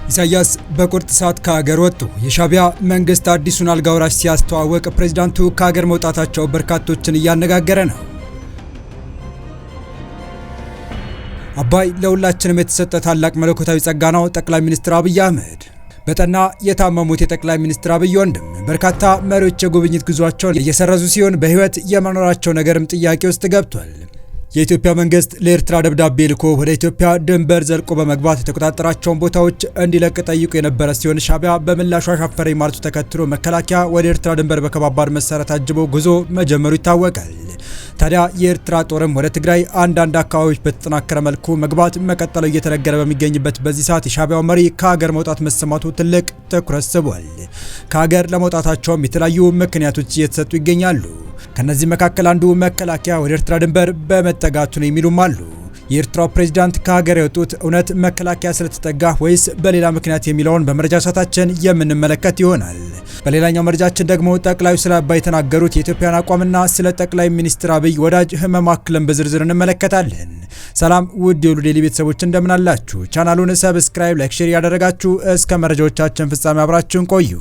ኢሳያስ በቁርጥ ሰዓት ከሀገር ወጡ። የሻዕቢያ መንግስት አዲሱን አልጋ ወራሽ ሲያስተዋወቅ ፕሬዝዳንቱ ከሀገር መውጣታቸው በርካቶችን እያነጋገረ ነው። አባይ ለሁላችንም የተሰጠ ታላቅ መለኮታዊ ጸጋ ነው። ጠቅላይ ሚኒስትር አብይ አህመድ በጠና የታመሙት የጠቅላይ ሚኒስትር አብይ ወንድም በርካታ መሪዎች የጉብኝት ጉዟቸውን እየሰረዙ ሲሆን በህይወት የመኖራቸው ነገርም ጥያቄ ውስጥ ገብቷል። የኢትዮጵያ መንግስት ለኤርትራ ደብዳቤ ልኮ ወደ ኢትዮጵያ ድንበር ዘልቆ በመግባት የተቆጣጠራቸውን ቦታዎች እንዲለቅ ጠይቆ የነበረ ሲሆን ሻዕቢያ በምላሹ አሻፈረኝ ማለቱ ተከትሎ መከላከያ ወደ ኤርትራ ድንበር በከባድ መሳሪያ ታጅቦ ጉዞ መጀመሩ ይታወቃል። ታዲያ የኤርትራ ጦርም ወደ ትግራይ አንዳንድ አካባቢዎች በተጠናከረ መልኩ መግባት መቀጠሉ እየተነገረ በሚገኝበት በዚህ ሰዓት የሻዕቢያው መሪ ከሀገር መውጣት መሰማቱ ትልቅ ትኩረት ስቧል። ከሀገር ለመውጣታቸውም የተለያዩ ምክንያቶች እየተሰጡ ይገኛሉ። ከነዚህ መካከል አንዱ መከላከያ ወደ ኤርትራ ድንበር በመጠጋቱ ነው የሚሉም አሉ። የኤርትራው ፕሬዝዳንት ከሀገር የወጡት እውነት መከላከያ ስለተጠጋ ወይስ በሌላ ምክንያት የሚለውን በመረጃ ሰዓታችን የምንመለከት ይሆናል። በሌላኛው መረጃችን ደግሞ ጠቅላዩ ስለ አባይ የተናገሩት የኢትዮጵያን አቋምና ስለ ጠቅላይ ሚኒስትር አብይ ወዳጅ ህመም አክለን በዝርዝር እንመለከታለን። ሰላም ውድ የሁሉ ዴይሊ ቤተሰቦች እንደምን አላችሁ? ቻናሉን ሰብስክራይብ፣ ላይክ፣ ሼር ያደረጋችሁ እስከ መረጃዎቻችን ፍጻሜ አብራችሁን ቆዩ።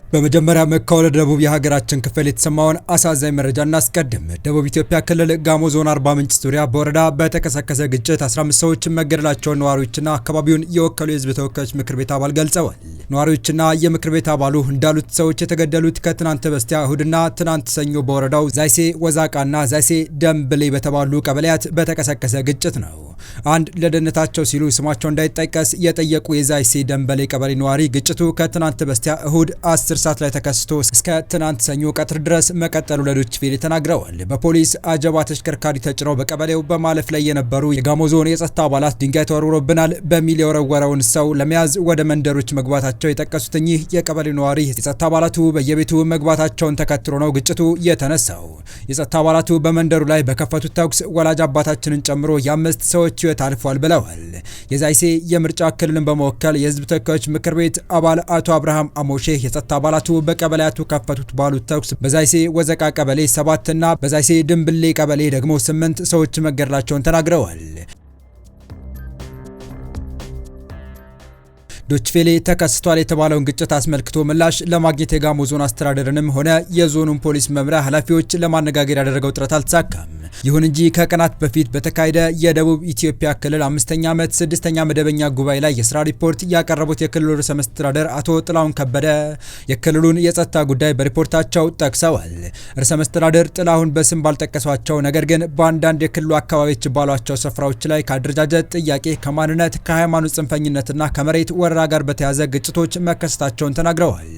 በመጀመሪያ ከወደ ደቡብ የሀገራችን ክፍል የተሰማውን አሳዛኝ መረጃ እናስቀድም። ደቡብ ኢትዮጵያ ክልል ጋሞ ዞን አርባ ምንጭ ዙሪያ በወረዳ በተቀሰቀሰ ግጭት 15 ሰዎች መገደላቸውን ነዋሪዎችና አካባቢውን የወከሉ የህዝብ ተወካዮች ምክር ቤት አባል ገልጸዋል። ነዋሪዎችና የምክር ቤት አባሉ እንዳሉት ሰዎች የተገደሉት ከትናንት በስቲያ እሁድና ትናንት ሰኞ በወረዳው ዛይሴ ወዛቃና ዛይሴ ደምብሌ በተባሉ ቀበሌያት በተቀሰቀሰ ግጭት ነው። አንድ ለደህንነታቸው ሲሉ ስማቸው እንዳይጠቀስ የጠየቁ የዛይሴ ደምበሌ ቀበሌ ነዋሪ ግጭቱ ከትናንት በስቲያ እሁድ 10 ሰዓት ላይ ተከስቶ እስከ ትናንት ሰኞ ቀትር ድረስ መቀጠሉ ለዶይቼ ቬለ ተናግረዋል። በፖሊስ አጀባ ተሽከርካሪ ተጭነው በቀበሌው በማለፍ ላይ የነበሩ የጋሞ ዞን የጸጥታ አባላት ድንጋይ ተወርውሮብናል በሚል የወረወረውን ሰው ለመያዝ ወደ መንደሮች መግባታቸው የጠቀሱት እኚህ የቀበሌ ነዋሪ የጸጥታ አባላቱ በየቤቱ መግባታቸውን ተከትሎ ነው ግጭቱ የተነሳው። የጸጥታ አባላቱ በመንደሩ ላይ በከፈቱት ተኩስ ወላጅ አባታችንን ጨምሮ የአምስት ሰዎች ህይወት አልፏል ብለዋል። የዛይሴ የምርጫ ክልልን በመወከል የህዝብ ተወካዮች ምክር ቤት አባል አቶ አብርሃም አሞሼ የጸጥታ አባላቱ በቀበሌያቱ ከፈቱት ባሉት ተኩስ በዛይሴ ወዘቃ ቀበሌ 7 እና በዛይሴ ድምብሌ ቀበሌ ደግሞ 8 ሰዎች መገደላቸውን ተናግረዋል። ዶይቼ ቬለ ተከስቷል የተባለውን ግጭት አስመልክቶ ምላሽ ለማግኘት የጋሞ ዞን አስተዳደርንም ሆነ የዞኑን ፖሊስ መምሪያ ኃላፊዎች ለማነጋገር ያደረገው ጥረት አልተሳካም። ይሁን እንጂ ከቀናት በፊት በተካሄደ የደቡብ ኢትዮጵያ ክልል 5ኛ ዓመት 6ኛ መደበኛ ጉባኤ ላይ የስራ ሪፖርት ያቀረቡት የክልሉ ርዕሰ መስተዳደር አቶ ጥላሁን ከበደ የክልሉን የጸጥታ ጉዳይ በሪፖርታቸው ጠቅሰዋል። ርዕሰ መስተዳደር ጥላሁን በስም ባልጠቀሷቸው ነገር ግን በአንዳንድ የክልሉ አካባቢዎች ባሏቸው ስፍራዎች ላይ ከአደረጃጀት ጥያቄ፣ ከማንነት፣ ከሃይማኖት ጽንፈኝነትና ከመሬት ወረራ ጋር በተያያዘ ግጭቶች መከሰታቸውን ተናግረዋል።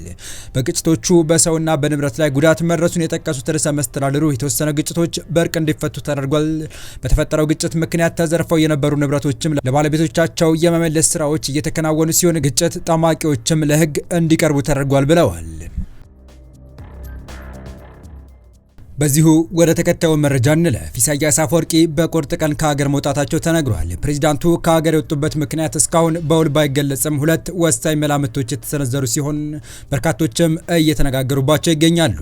በግጭቶቹ በሰውና በንብረት ላይ ጉዳት መድረሱን የጠቀሱት ርዕሰ መስተዳድሩ የተወሰነ ግጭቶች በእርቅ እንዲፈቱ ተደርጓል። በተፈጠረው ግጭት ምክንያት ተዘርፈው የነበሩ ንብረቶችም ለባለቤቶቻቸው የመመለስ ስራዎች እየተከናወኑ ሲሆን ግጭት ጠማቂዎችም ለህግ እንዲቀርቡ ተደርጓል ብለዋል። በዚሁ ወደ ተከታዩ መረጃ እንለፍ። ኢሳያስ አፈወርቂ በቁርጥ ቀን ከሀገር መውጣታቸው ተነግሯል። ፕሬዝዳንቱ ከሀገር የወጡበት ምክንያት እስካሁን በውል ባይገለጽም ሁለት ወሳኝ መላምቶች የተሰነዘሩ ሲሆን በርካቶችም እየተነጋገሩባቸው ይገኛሉ።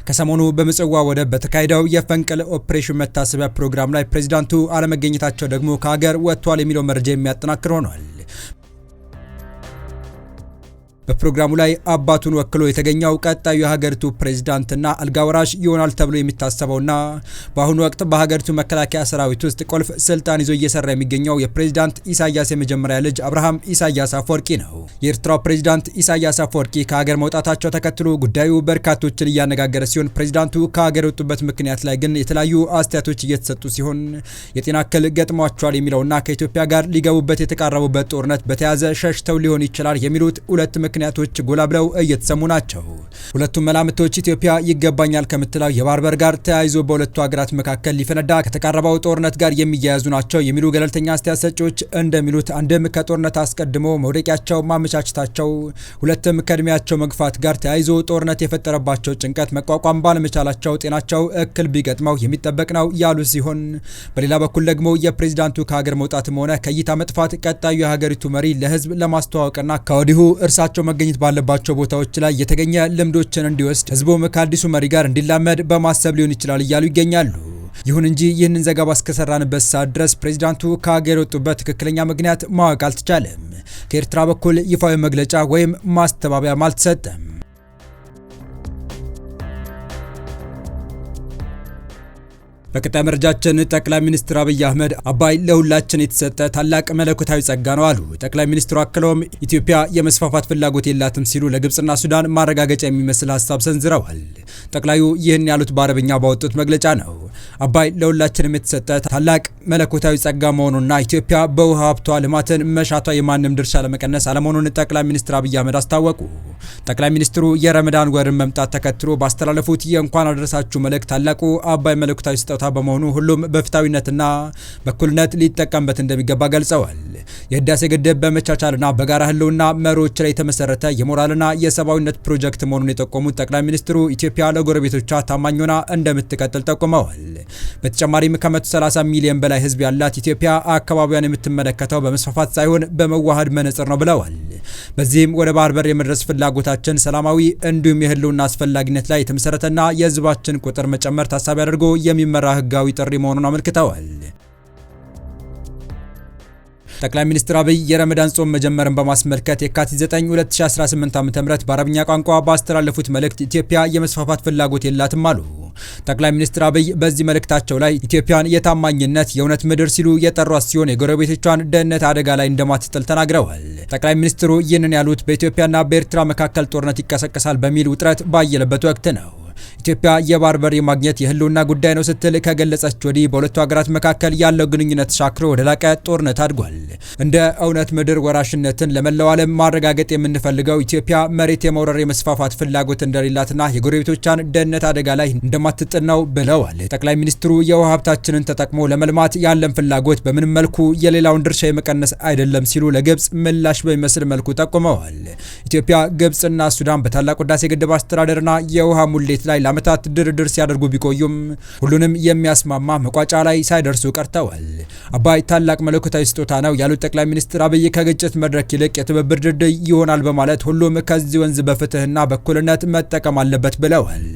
ከሰሞኑ በምጽዋ ወደብ በተካሄደው የፈንቅል ኦፕሬሽን መታሰቢያ ፕሮግራም ላይ ፕሬዝዳንቱ አለመገኘታቸው ደግሞ ከሀገር ወጥቷል የሚለው መረጃ የሚያጠናክር ሆኗል። በፕሮግራሙ ላይ አባቱን ወክሎ የተገኘው ቀጣዩ የሀገሪቱ ፕሬዝዳንትና አልጋ ወራሽ ይሆናል ተብሎ የሚታሰበውና በአሁኑ ወቅት በሀገሪቱ መከላከያ ሰራዊት ውስጥ ቁልፍ ስልጣን ይዞ እየሰራ የሚገኘው የፕሬዝዳንት ኢሳያስ የመጀመሪያ ልጅ አብርሃም ኢሳያስ አፈወርቂ ነው። የኤርትራው ፕሬዝዳንት ኢሳያስ አፈወርቂ ከሀገር መውጣታቸው ተከትሎ ጉዳዩ በርካቶችን እያነጋገረ ሲሆን ፕሬዝዳንቱ ከሀገር የወጡበት ምክንያት ላይ ግን የተለያዩ አስተያየቶች እየተሰጡ ሲሆን የጤና እክል ገጥሟቸዋል የሚለውና ከኢትዮጵያ ጋር ሊገቡበት የተቃረቡበት ጦርነት በተያያዘ ሸሽተው ሊሆን ይችላል የሚሉት ሁለት ምክንያቶች ጎላ ብለው እየተሰሙ ናቸው። ሁለቱም መላምቶች ኢትዮጵያ ይገባኛል ከምትለው የባህር በር ጋር ተያይዞ በሁለቱ ሀገራት መካከል ሊፈነዳ ከተቃረበው ጦርነት ጋር የሚያያዙ ናቸው የሚሉ ገለልተኛ አስተያየት ሰጪዎች እንደሚሉት አንድም ከጦርነት አስቀድሞ መውደቂያቸው ማመቻቸታቸው፣ ሁለትም ከእድሜያቸው መግፋት ጋር ተያይዞ ጦርነት የፈጠረባቸው ጭንቀት መቋቋም ባለመቻላቸው ጤናቸው እክል ቢገጥመው የሚጠበቅ ነው ያሉ ሲሆን በሌላ በኩል ደግሞ የፕሬዝዳንቱ ከሀገር መውጣትም ሆነ ከእይታ መጥፋት ቀጣዩ የሀገሪቱ መሪ ለህዝብ ለማስተዋወቅና ከወዲሁ እርሳቸው መገኘት ባለባቸው ቦታዎች ላይ የተገኘ ልምዶችን እንዲወስድ ህዝቡም ከአዲሱ መሪ ጋር እንዲላመድ በማሰብ ሊሆን ይችላል እያሉ ይገኛሉ። ይሁን እንጂ ይህንን ዘገባ እስከሰራንበት ሰዓት ድረስ ፕሬዚዳንቱ ከሀገር የወጡበት ትክክለኛ ምክንያት ማወቅ አልተቻለም። ከኤርትራ በኩል ይፋዊ መግለጫ ወይም ማስተባበያም አልተሰጠም። በቀጣይ መረጃችን ጠቅላይ ሚኒስትር አብይ አህመድ አባይ ለሁላችን የተሰጠ ታላቅ መለኮታዊ ጸጋ ነው አሉ። ጠቅላይ ሚኒስትሩ አክለውም ኢትዮጵያ የመስፋፋት ፍላጎት የላትም ሲሉ ለግብጽና ሱዳን ማረጋገጫ የሚመስል ሀሳብ ሰንዝረዋል። ጠቅላዩ ይህን ያሉት በአረብኛ ባወጡት መግለጫ ነው። አባይ ለሁላችንም የተሰጠ ታላቅ መለኮታዊ ጸጋ መሆኑንና ኢትዮጵያ በውሃ ሀብቷ ልማትን መሻቷ የማንም ድርሻ ለመቀነስ አለመሆኑን ጠቅላይ ሚኒስትር አብይ አህመድ አስታወቁ። ጠቅላይ ሚኒስትሩ የረመዳን ወርን መምጣት ተከትሎ ባስተላለፉት የእንኳን አደረሳችሁ መልእክት ታላቁ አባይ መለኮታዊ ስጦታ በመሆኑ ሁሉም በፍትሃዊነትና በእኩልነት ሊጠቀምበት እንደሚገባ ገልጸዋል። የህዳሴ ግድብ በመቻቻልና በጋራ ህልውና መሪዎች ላይ የተመሰረተ የሞራልና የሰብአዊነት ፕሮጀክት መሆኑን የጠቆሙት ጠቅላይ ሚኒስትሩ ኢትዮጵያ ለጎረቤቶቿ ታማኝ ሆና እንደምትቀጥል ጠቁመዋል። በተጨማሪም ከ130 ሚሊዮን በላይ ህዝብ ያላት ኢትዮጵያ አካባቢዋን የምትመለከተው በመስፋፋት ሳይሆን በመዋሃድ መነጽር ነው ብለዋል። በዚህም ወደ ባህር በር የመድረስ ፍላጎታችን ሰላማዊ እንዲሁም የህልውና አስፈላጊነት ላይ የተመሰረተና የህዝባችን ቁጥር መጨመር ታሳቢ አድርጎ የሚመራ ህጋዊ ጥሪ መሆኑን አመልክተዋል። ጠቅላይ ሚኒስትር አብይ የረመዳን ጾም መጀመርን በማስመልከት የካቲት 9 2018 ዓ.ም በአረብኛ ቋንቋ ባስተላለፉት መልእክት ኢትዮጵያ የመስፋፋት ፍላጎት የላትም አሉ። ጠቅላይ ሚኒስትር አብይ በዚህ መልእክታቸው ላይ ኢትዮጵያን የታማኝነት የእውነት ምድር ሲሉ የጠሯት ሲሆን የጎረቤቶቿን ደህንነት አደጋ ላይ እንደማትጥል ተናግረዋል። ጠቅላይ ሚኒስትሩ ይህንን ያሉት በኢትዮጵያና በኤርትራ መካከል ጦርነት ይቀሰቀሳል በሚል ውጥረት ባየለበት ወቅት ነው። ኢትዮጵያ የባህር በር የማግኘት የህልውና ጉዳይ ነው ስትል ከገለጸች ወዲህ በሁለቱ ሀገራት መካከል ያለው ግንኙነት ሻክሮ ወደ ላቀ ጦርነት አድጓል። እንደ እውነት ምድር ወራሽነትን ለመላው ዓለም ማረጋገጥ የምንፈልገው ኢትዮጵያ መሬት የመውረር የመስፋፋት ፍላጎት እንደሌላትና የጎረቤቶቿን ደህንነት አደጋ ላይ እንደማትጥል ነው ብለዋል። ጠቅላይ ሚኒስትሩ የውሃ ሀብታችንን ተጠቅሞ ለመልማት ያለን ፍላጎት በምንም መልኩ የሌላውን ድርሻ የመቀነስ አይደለም ሲሉ ለግብጽ ምላሽ በሚመስል መልኩ ጠቁመዋል። ኢትዮጵያ፣ ግብጽና ሱዳን በታላቁ ህዳሴ ግድብ አስተዳደርና የውሃ ሙሌት ላይ ለዓመታት ድርድር ሲያደርጉ ቢቆዩም ሁሉንም የሚያስማማ መቋጫ ላይ ሳይደርሱ ቀርተዋል። አባይ ታላቅ መለኮታዊ ስጦታ ነው ያሉት ጠቅላይ ሚኒስትር አብይ ከግጭት መድረክ ይልቅ የትብብር ድልድይ ይሆናል በማለት ሁሉም ከዚህ ወንዝ በፍትህና በእኩልነት መጠቀም አለበት ብለዋል።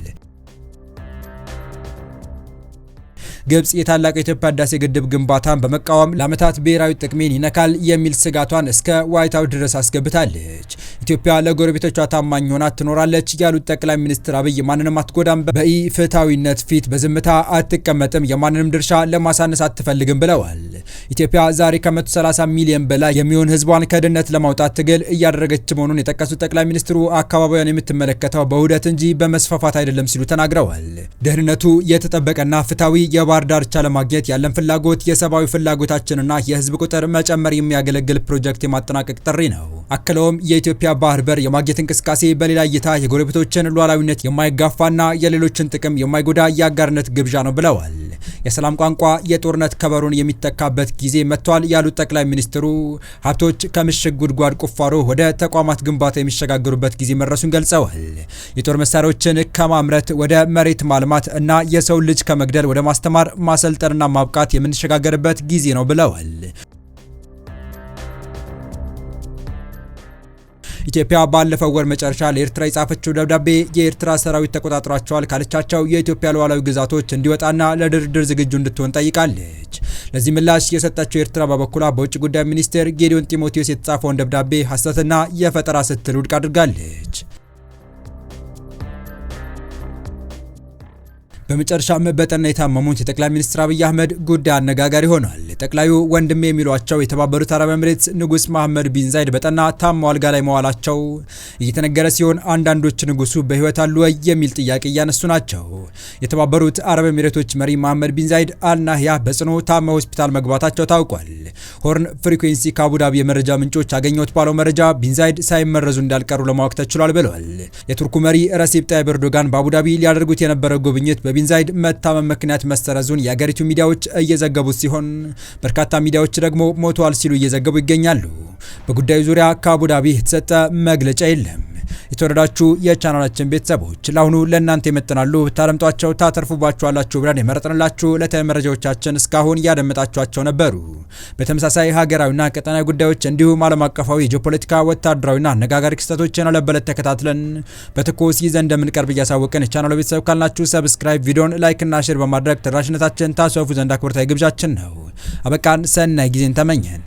ግብጽ የታላቁ የኢትዮጵያ ህዳሴ ግድብ ግንባታን በመቃወም ለዓመታት ብሔራዊ ጥቅሜን ይነካል የሚል ስጋቷን እስከ ዋይት ሃውስ ድረስ አስገብታለች። ኢትዮጵያ ለጎረቤቶቿ ታማኝ ሆና ትኖራለች ያሉት ጠቅላይ ሚኒስትር አብይ ማንንም አትጎዳም፣ በኢፍትሃዊነት ፊት በዝምታ አትቀመጥም፣ የማንንም ድርሻ ለማሳነስ አትፈልግም ብለዋል። ኢትዮጵያ ዛሬ ከ130 ሚሊዮን በላይ የሚሆን ህዝቧን ከድህነት ለማውጣት ትግል እያደረገች መሆኑን የጠቀሱት ጠቅላይ ሚኒስትሩ አካባቢዋን የምትመለከተው በውህደት እንጂ በመስፋፋት አይደለም ሲሉ ተናግረዋል። ደህንነቱ የተጠበቀና ፍትሃዊ የባህር ዳርቻ ለማግኘት ያለን ፍላጎት የሰብአዊ ፍላጎታችንና የህዝብ ቁጥር መጨመር የሚያገለግል ፕሮጀክት የማጠናቀቅ ጥሪ ነው። አክለውም የኢትዮጵያ ባህር በር የማግኘት እንቅስቃሴ በሌላ እይታ የጎረቤቶችን ሉዓላዊነት የማይጋፋና የሌሎችን ጥቅም የማይጎዳ የአጋርነት ግብዣ ነው ብለዋል። የሰላም ቋንቋ የጦርነት ከበሮን የሚተካበት ጊዜ መጥቷል ያሉት ጠቅላይ ሚኒስትሩ ሀብቶች ከምሽግ ጉድጓድ ቁፋሮ ወደ ተቋማት ግንባታ የሚሸጋገሩበት ጊዜ መድረሱን ገልጸዋል። የጦር መሳሪያዎችን ከማምረት ወደ መሬት ማልማት እና የሰው ልጅ ከመግደል ወደ ማስተማር ማሰልጠንና ማብቃት የምንሸጋገርበት ጊዜ ነው ብለዋል። ኢትዮጵያ ባለፈው ወር መጨረሻ ለኤርትራ የጻፈችው ደብዳቤ የኤርትራ ሰራዊት ተቆጣጥሯቸዋል ካለቻቸው የኢትዮጵያ ሉዓላዊ ግዛቶች እንዲወጣና ለድርድር ዝግጁ እንድትሆን ጠይቃለች። ለዚህ ምላሽ የሰጠችው ኤርትራ በበኩሏ በውጭ ጉዳይ ሚኒስቴር ጌዲዮን ጢሞቴዎስ የተጻፈውን ደብዳቤ ሐሰትና የፈጠራ ስትል ውድቅ አድርጋለች። በመጨረሻም በጠና የታመሙት የጠቅላይ ሚኒስትር አብይ አህመድ ጉዳይ አነጋጋሪ ሆኗል። ጠቅላዩ ወንድሜ የሚሏቸው የተባበሩት አረብ ኤምሬትስ ንጉስ መሐመድ ቢን ዛይድ በጠና ታመው አልጋ ላይ መዋላቸው እየተነገረ ሲሆን አንዳንዶች ንጉሱ በህይወት አሉ ወይ የሚል ጥያቄ እያነሱ ናቸው። የተባበሩት አረብ ኤምሬቶች መሪ መሐመድ ቢን ዛይድ አልናህያ በጽኑ ታመው ሆስፒታል መግባታቸው ታውቋል። ሆርን ፍሪኩዌንሲ ከአቡዳቢ የመረጃ ምንጮች ያገኘሁት ባለው መረጃ ቢን ዛይድ ሳይመረዙ እንዳልቀሩ ለማወቅ ተችሏል ብለዋል። የቱርኩ መሪ ረሲፕ ጣይብ ኤርዶጋን በአቡዳቢ ሊያደርጉት የነበረው ጉብኝት ቢን ዛይድ መታመም ምክንያት መሰረዙን የአገሪቱ ሚዲያዎች እየዘገቡት ሲሆን በርካታ ሚዲያዎች ደግሞ ሞተዋል ሲሉ እየዘገቡ ይገኛሉ። በጉዳዩ ዙሪያ ከአቡዳቢ የተሰጠ መግለጫ የለም። የተወረዳችሁ የቻናላችን ቤተሰቦች ለአሁኑ ለእናንተ ይመጥናሉ ታደምጧቸው ታተርፉባችኋላችሁ ብለን የመረጥንላችሁ ዕለታዊ መረጃዎቻችን እስካሁን ያደመጣችኋቸው ነበሩ። በተመሳሳይ ሀገራዊና ቀጠናዊ ጉዳዮች እንዲሁም ዓለም አቀፋዊ ጂኦፖለቲካ፣ ወታደራዊና አነጋጋሪ ክስተቶችን ለበለት ተከታትለን በትኩስ ይዘን እንደምንቀርብ እያሳወቅን የቻናሉ ቤተሰብ ካልናችሁ ሰብስክራይብ፣ ቪዲዮን ላይክ እና ሼር በማድረግ ተደራሽነታችን ታስፋፉ ዘንድ አክብሮታዊ ግብዣችን ነው። አበቃን። ሰናይ ጊዜን ተመኘን።